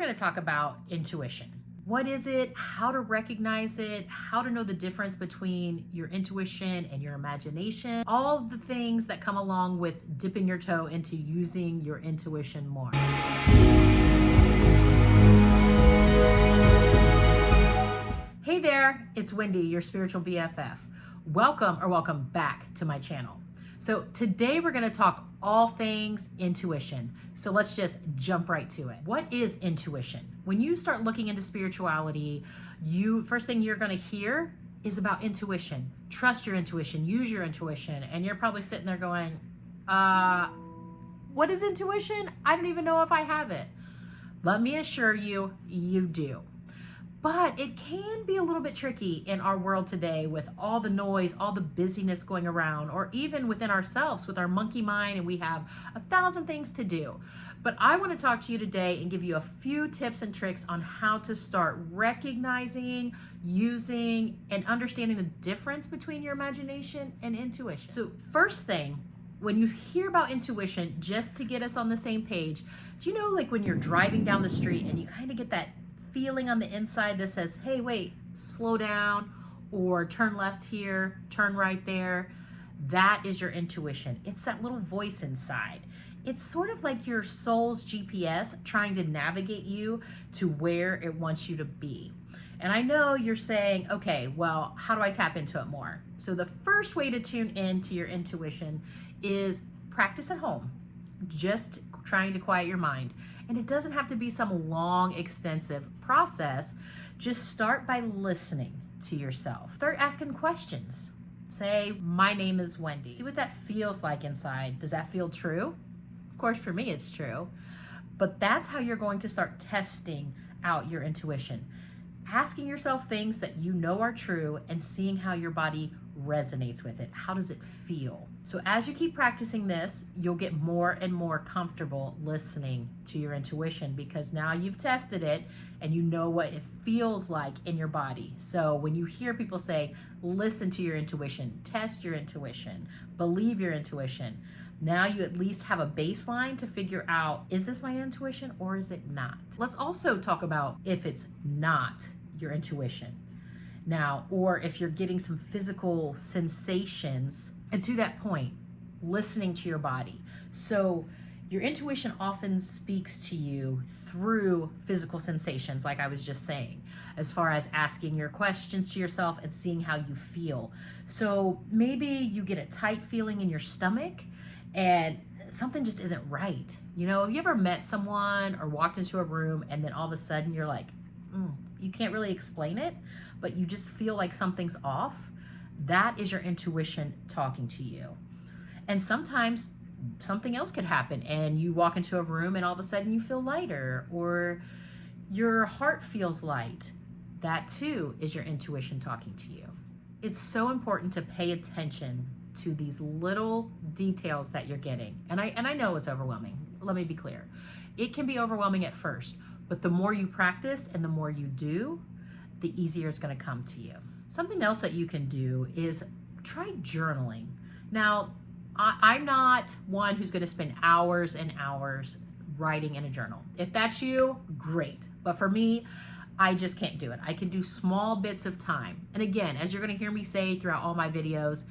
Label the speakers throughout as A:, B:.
A: going to talk about intuition. What is it? How to recognize it? How to know the difference between your intuition and your imagination? All the things that come along with dipping your toe into using your intuition more. Hey there, it's Wendi, your spiritual BFF. Welcome back to my channel. So today we're going to talk all things intuition. So let's just jump right to it. What is intuition? When you start looking into spirituality, first thing you're going to hear is about intuition. Trust your intuition, use your intuition. And you're probably sitting there going, what is intuition? I don't even know if I have it. Let me assure you, you do. But it can be a little bit tricky in our world today with all the noise, all the busyness going around, or even within ourselves with our monkey mind, and we have 1,000 things to do. But I want to talk to you today and give you a few tips and tricks on how to start recognizing, using, and understanding the difference between your imagination and intuition. So first thing, when you hear about intuition, just to get us on the same page, do you know, like when you're driving down the street and you kind of get that feeling on the inside that says, hey, wait, slow down, or turn left here, turn right there? That is your intuition. It's that little voice inside. It's sort of like your soul's GPS trying to navigate you to where it wants you to be. And I know you're saying, okay, well, how do I tap into it more? So the first way to tune in to your intuition is practice at home. Just trying to quiet your mind. And it doesn't have to be some long, extensive process. Just start by listening to yourself. Start asking questions. Say, my name is Wendi. See what that feels like inside. Does that feel true? Of course, for me, it's true. But that's how you're going to start testing out your intuition. Asking yourself things that you know are true and seeing how your body resonates with it. How does it feel? So as you keep practicing this, you'll get more and more comfortable listening to your intuition because now you've tested it and you know what it feels like in your body. So when you hear people say, listen to your intuition, test your intuition, believe your intuition, now you at least have a baseline to figure out, is this my intuition or is it not? Let's also talk about if it's not your intuition. Now, or if you're getting some physical sensations, and to that point, listening to your body. So your intuition often speaks to you through physical sensations, like I was just saying, as far as asking your questions to yourself and seeing how you feel. So maybe you get a tight feeling in your stomach and something just isn't right. You know, have you ever met someone or walked into a room and then all of a sudden you're like, you can't really explain it, but you just feel like something's off? That is your intuition talking to you. And sometimes something else could happen and you walk into a room and all of a sudden you feel lighter or your heart feels light. That too is your intuition talking to you. It's so important to pay attention to these little details that you're getting. And I know it's overwhelming. Let me be clear. It can be overwhelming at first, but the more you practice and the more you do, the easier it's going to come to you. Something else that you can do is try journaling. Now, I'm not one who's going to spend hours and hours writing in a journal. If that's you, great. But for me, I just can't do it. I can do small bits of time. And again, as you're going to hear me say throughout all my videos,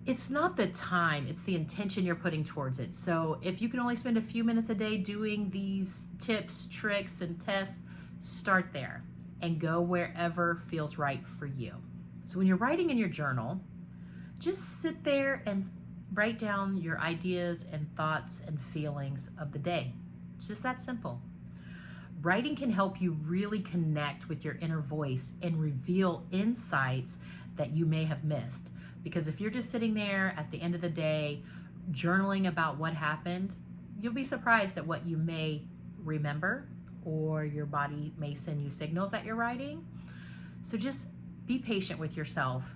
A: it's not the time, it's the intention you're putting towards it. So if you can only spend a few minutes a day doing these tips, tricks, and tests, start there and go wherever feels right for you. So when you're writing in your journal, just sit there and write down your ideas and thoughts and feelings of the day. It's just that simple. Writing can help you really connect with your inner voice and reveal insights that you may have missed. Because if you're just sitting there at the end of the day, journaling about what happened, you'll be surprised at what you may remember, or your body may send you signals that you're writing. So just be patient with yourself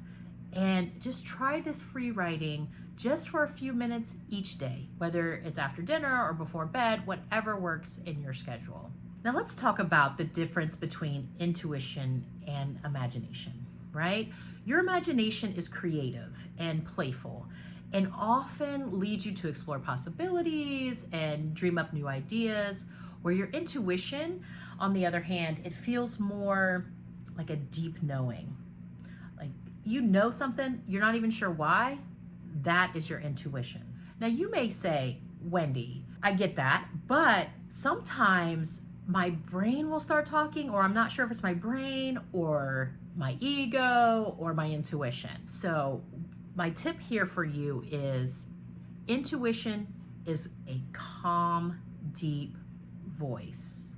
A: and just try this free writing just for a few minutes each day, whether it's after dinner or before bed, whatever works in your schedule. Now let's talk about the difference between intuition and imagination. Right? Your imagination is creative and playful and often leads you to explore possibilities and dream up new ideas, Where your intuition, on the other hand, it feels more like a deep knowing. Like you know something, you're not even sure why. That is your intuition. Now you may say, Wendy, I get that, but sometimes my brain will start talking, or I'm not sure if it's my brain or my ego or my intuition. So my tip here for you is intuition is a calm, deep voice.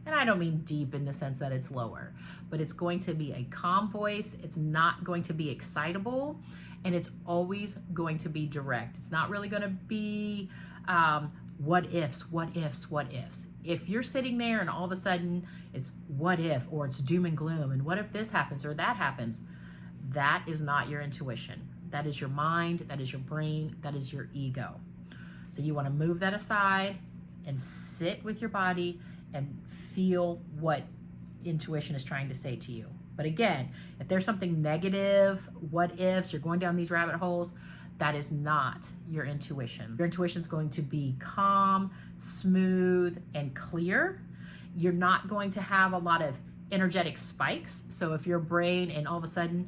A: And I don't mean deep in the sense that it's lower, but it's going to be a calm voice. It's not going to be excitable, and it's always going to be direct. It's not really going to be what ifs, what ifs, what ifs. If you're sitting there and all of a sudden it's what if, or it's doom and gloom, and what if this happens or that happens, that is not your intuition. That is your mind, that is your brain, that is your ego. So you want to move that aside and sit with your body and feel what intuition is trying to say to you. But again, if there's something negative, what ifs, you're going down these rabbit holes, that is not your intuition. Your intuition is going to be calm, smooth, and clear. You're not going to have a lot of energetic spikes. So if your brain and all of a sudden,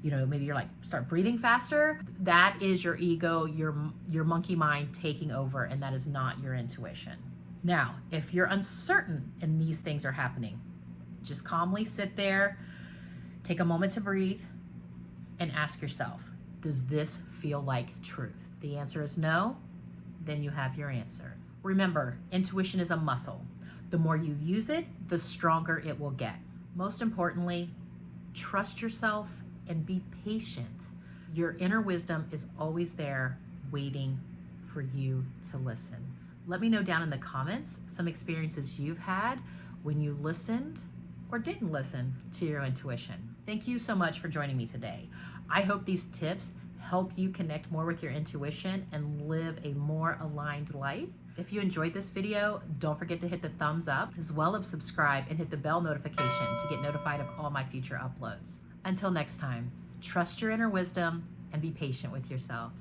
A: maybe you're like, start breathing faster, that is your ego, your monkey mind taking over, and that is not your intuition. Now, if you're uncertain and these things are happening, just calmly sit there, take a moment to breathe, and ask yourself, does this feel like truth? The answer is no, then you have your answer. Remember, intuition is a muscle. The more you use it, the stronger it will get. Most importantly, trust yourself and be patient. Your inner wisdom is always there waiting for you to listen. Let me know down in the comments some experiences you've had when you listened or didn't listen to your intuition. Thank you so much for joining me today. I hope these tips help you connect more with your intuition and live a more aligned life. If you enjoyed this video, don't forget to hit the thumbs up, as well as subscribe and hit the bell notification to get notified of all my future uploads. Until next time, trust your inner wisdom and be patient with yourself.